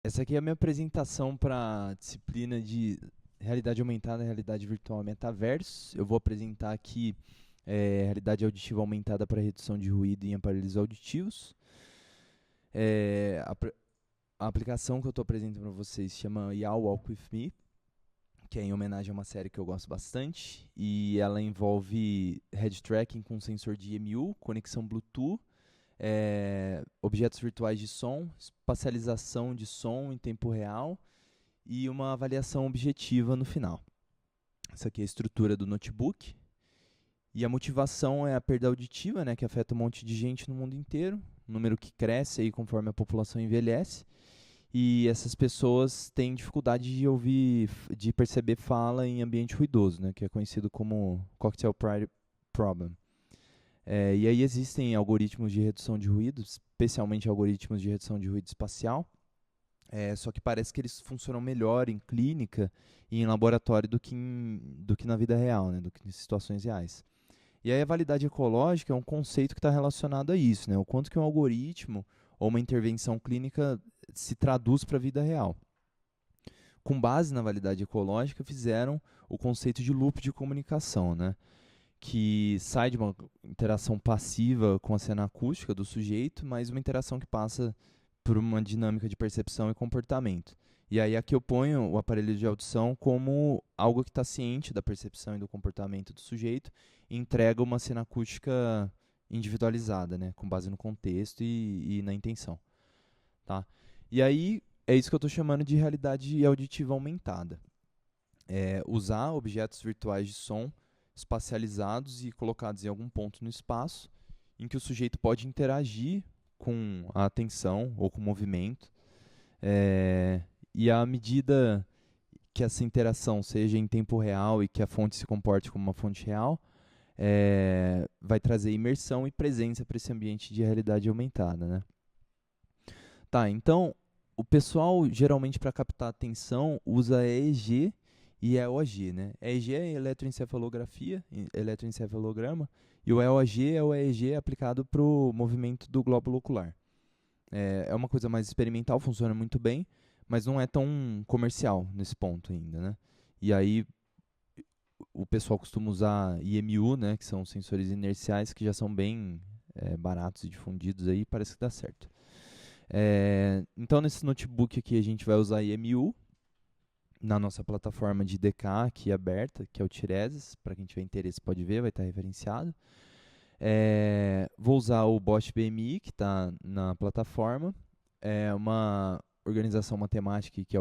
Essa aqui é a minha apresentação para a disciplina de realidade aumentada e realidade virtual metaverso. Eu vou apresentar aqui realidade auditiva aumentada para redução de ruído em aparelhos auditivos. É, a, pr- a aplicação que eu estou apresentando para vocês chama Yao Walk With Me, que é em homenagem a uma série que eu gosto bastante. E ela envolve head tracking com sensor de EMU, conexão Bluetooth, objetos virtuais de som, espacialização de som em tempo real e uma avaliação objetiva no final. Essa aqui é a estrutura do notebook. E a motivação é a perda auditiva, né, que afeta um monte de gente no mundo inteiro, um número que cresce aí conforme a população envelhece. E essas pessoas têm dificuldade de ouvir, de perceber fala em ambiente ruidoso, né, que é conhecido como cocktail problem. E aí existem algoritmos de redução de ruído, especialmente algoritmos de redução de ruído espacial. Só que parece que eles funcionam melhor em clínica e em laboratório do que na vida real, né, do que em situações reais. E aí a validade ecológica é um conceito que está relacionado a isso, né, o quanto que um algoritmo ou uma intervenção clínica se traduz para a vida real. Com base na validade ecológica, fizeram o conceito de loop de comunicação, né, que sai de uma interação passiva com a cena acústica do sujeito, mas uma interação que passa por uma dinâmica de percepção e comportamento. E aí aqui eu ponho o aparelho de audição como algo que está ciente da percepção e do comportamento do sujeito e entrega uma cena acústica individualizada, né, com base no contexto e na intenção. Tá? E aí é isso que eu estou chamando de realidade auditiva aumentada. Usar objetos virtuais de som espacializados e colocados em algum ponto no espaço em que o sujeito pode interagir com a atenção ou com o movimento. É, e à medida que essa interação seja em tempo real e que a fonte se comporte como uma fonte real, vai trazer imersão e presença para esse ambiente de realidade aumentada, né? Tá, então o pessoal geralmente para captar atenção usa EEG e EOG, né? EEG é eletroencefalografia, eletroencefalograma, e o EOG é o EEG aplicado para o movimento do glóbulo ocular. É uma coisa mais experimental, funciona muito bem, mas não é tão comercial nesse ponto ainda, né? E aí o pessoal costuma usar IMU, né, que são sensores inerciais que já são bem baratos e difundidos aí, parece que dá certo. Então nesse notebook aqui a gente vai usar IMU na nossa plataforma de DK aqui aberta, que é o Tireses, para quem tiver interesse pode ver, vai estar referenciado. Vou usar o Bosch BMI, que está na plataforma. É uma organização matemática que é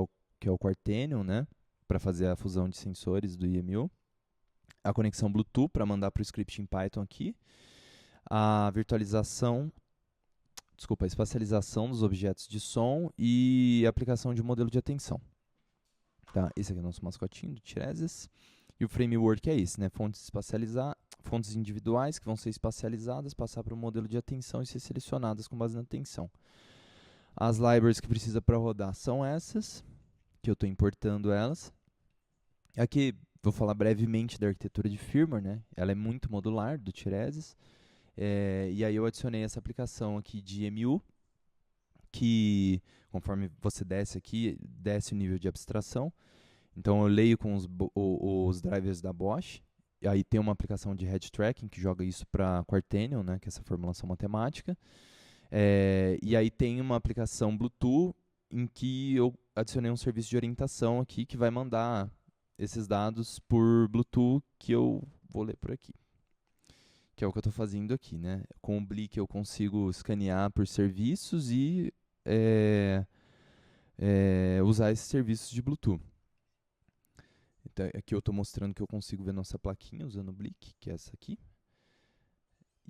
o Quaternion, né? Para fazer a fusão de sensores do IMU. A conexão Bluetooth para mandar para o script em Python aqui. A virtualização, desculpa, a espacialização dos objetos de som e a aplicação de um modelo de atenção. Tá? Esse aqui é o nosso mascotinho do Tireses. E o framework é esse, né? Fontes individuais que vão ser espacializadas, passar para um modelo de atenção e ser selecionadas com base na atenção. As libraries que precisa para rodar são essas, que eu estou importando elas. Aqui vou falar brevemente da arquitetura de firmware, né? Ela é muito modular, do Tireses. E aí eu adicionei essa aplicação aqui de EMU, que conforme você desce aqui, desce o nível de abstração. Então eu leio com os drivers da Bosch, e aí tem uma aplicação de head tracking que joga isso para Quaternion, né, que é essa formulação matemática. E aí tem uma aplicação Bluetooth em que eu adicionei um serviço de orientação aqui que vai mandar esses dados por Bluetooth que eu vou ler por aqui. Que é o que eu estou fazendo aqui, né? Com o Blick eu consigo escanear por serviços e usar esses serviços de Bluetooth. Então, aqui eu estou mostrando que eu consigo ver nossa plaquinha usando o Blick, que é essa aqui.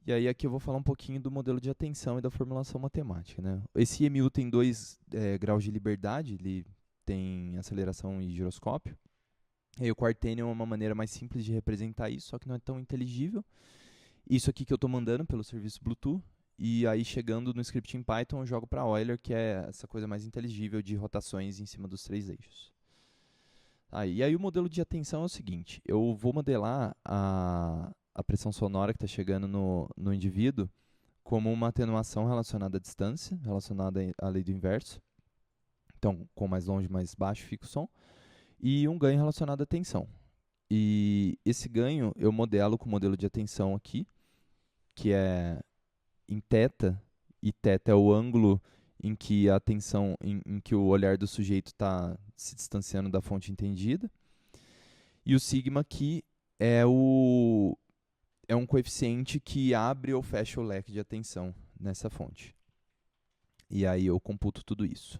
E aí aqui eu vou falar um pouquinho do modelo de atenção e da formulação matemática, né? Esse IMU tem dois graus de liberdade, ele tem aceleração e giroscópio. E aí o Quaternion é uma maneira mais simples de representar isso, só que não é tão inteligível. Isso aqui que eu estou mandando pelo serviço Bluetooth, e aí chegando no script em Python eu jogo para Euler, que é essa coisa mais inteligível de rotações em cima dos três eixos. E aí o modelo de atenção é o seguinte, eu vou modelar a pressão sonora que está chegando no indivíduo como uma atenuação relacionada à distância, relacionada à lei do inverso, Então, com mais longe, mais baixo fica o som. E um ganho relacionado à tensão. E esse ganho eu modelo com o modelo de atenção aqui, que é em θ, e θ é o ângulo em que a atenção, em que o olhar do sujeito está se distanciando da fonte entendida. E o sigma aqui é um coeficiente que abre ou fecha o leque de atenção nessa fonte. E aí eu computo tudo isso.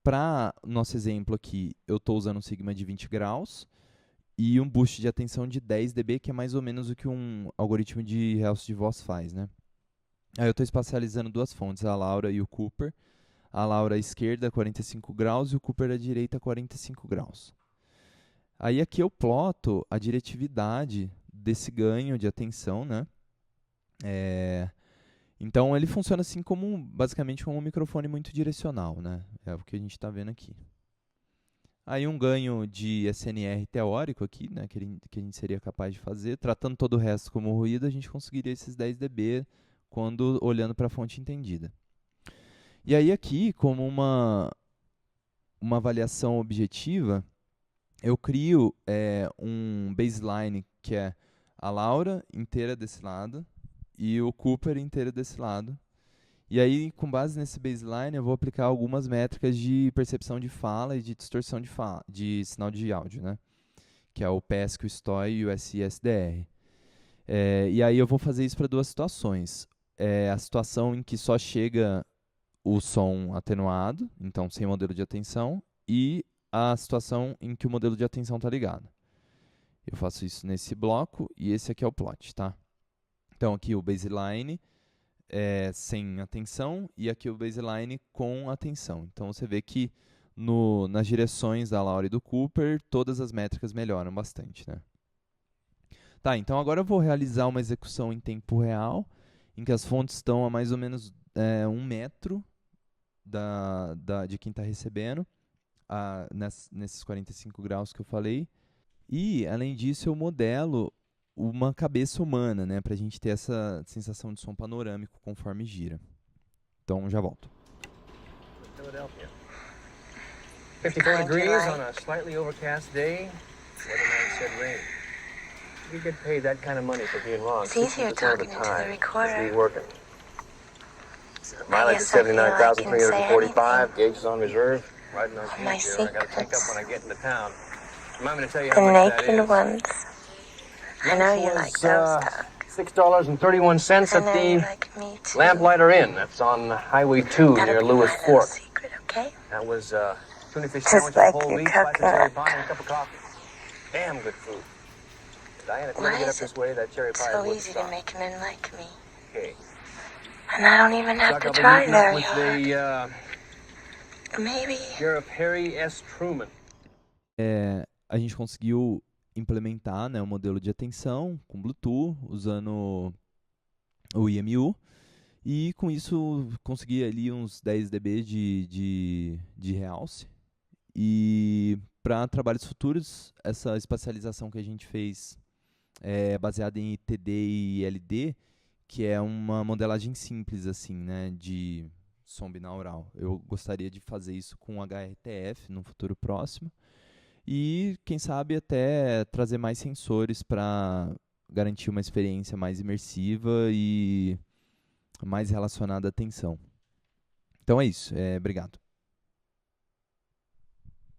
Para o nosso exemplo aqui, eu estou usando um sigma de 20 graus e um boost de atenção de 10 dB, que é mais ou menos o que um algoritmo de realce de voz faz, né? Aí eu estou espacializando duas fontes, a Laura e o Cooper. A Laura à esquerda, 45 graus, e o Cooper à direita, 45 graus. Aí aqui eu ploto a diretividade desse ganho de atenção, né? Então ele funciona assim basicamente como um microfone muito direcional, né? É o que a gente está vendo aqui. Aí um ganho de SNR teórico aqui, né, que a gente seria capaz de fazer, tratando todo o resto como ruído, a gente conseguiria esses 10 dB quando olhando para a fonte entendida. E aí aqui, como uma avaliação objetiva, eu crio um baseline, que é a Laura inteira desse lado e o Cooper inteiro desse lado. E aí, com base nesse baseline, eu vou aplicar algumas métricas de percepção de fala e de distorção de sinal de áudio, né? Que é o PESC, o STOI e o SI-SDR. E aí eu vou fazer isso para duas situações. A situação em que só chega o som atenuado, então sem modelo de atenção, e a situação em que o modelo de atenção está ligado. Eu faço isso nesse bloco e esse aqui é o plot, tá? Então aqui o baseline sem atenção e aqui o baseline com atenção. Então você vê que nas direções da Laura e do Cooper, todas as métricas melhoram bastante, né? Tá, então agora eu vou realizar uma execução em tempo real, em que as fontes estão a mais ou menos 1 metro de quem está recebendo, nesses 45 graus que eu falei. E, além disso, eu modelo uma cabeça humana, né, para a gente ter essa sensação de som panorâmico conforme gira. Então, já volto. Philadelphia. 54 degrees on a slightly overcast day. Weatherman said rain. We get paid that kind of money for being wrong. It's easier talking into the recorder. Be working. Mileage is 79,345. Gauge is on reserve. Riding on My fumes here. I gotta pick up secrets. when I get into town. Remind me to tell you The how much that naked is. ones. I know you like those, Doc. $6.31 I at know you the like me too. Lamplighter Inn. That's on Highway 2 That'll near be Lewis my little Fork. secret, okay? That was tuna fish Just sandwich like with whole your wheat, slice of cherry coconut. pie, and a cup of coffee. Damn good food. Diane, if you Why ever get up is this it way, that cherry pie so would easy to make men like me? Okay. And I don't even have Suck to up a try meeting very with hard. the Maybe. Sheriff Harry S. Truman. A gente conseguiu implementar, né, um modelo de atenção com Bluetooth, usando o IMU, e com isso consegui ali uns 10 dB de realce. E para trabalhos futuros, essa espacialização que a gente fez é baseada em TD e LD, que é uma modelagem simples assim, né, de som binaural. Eu gostaria de fazer isso com HRTF no futuro próximo. E, quem sabe, até trazer mais sensores para garantir uma experiência mais imersiva e mais relacionada à atenção. Então é isso. Obrigado.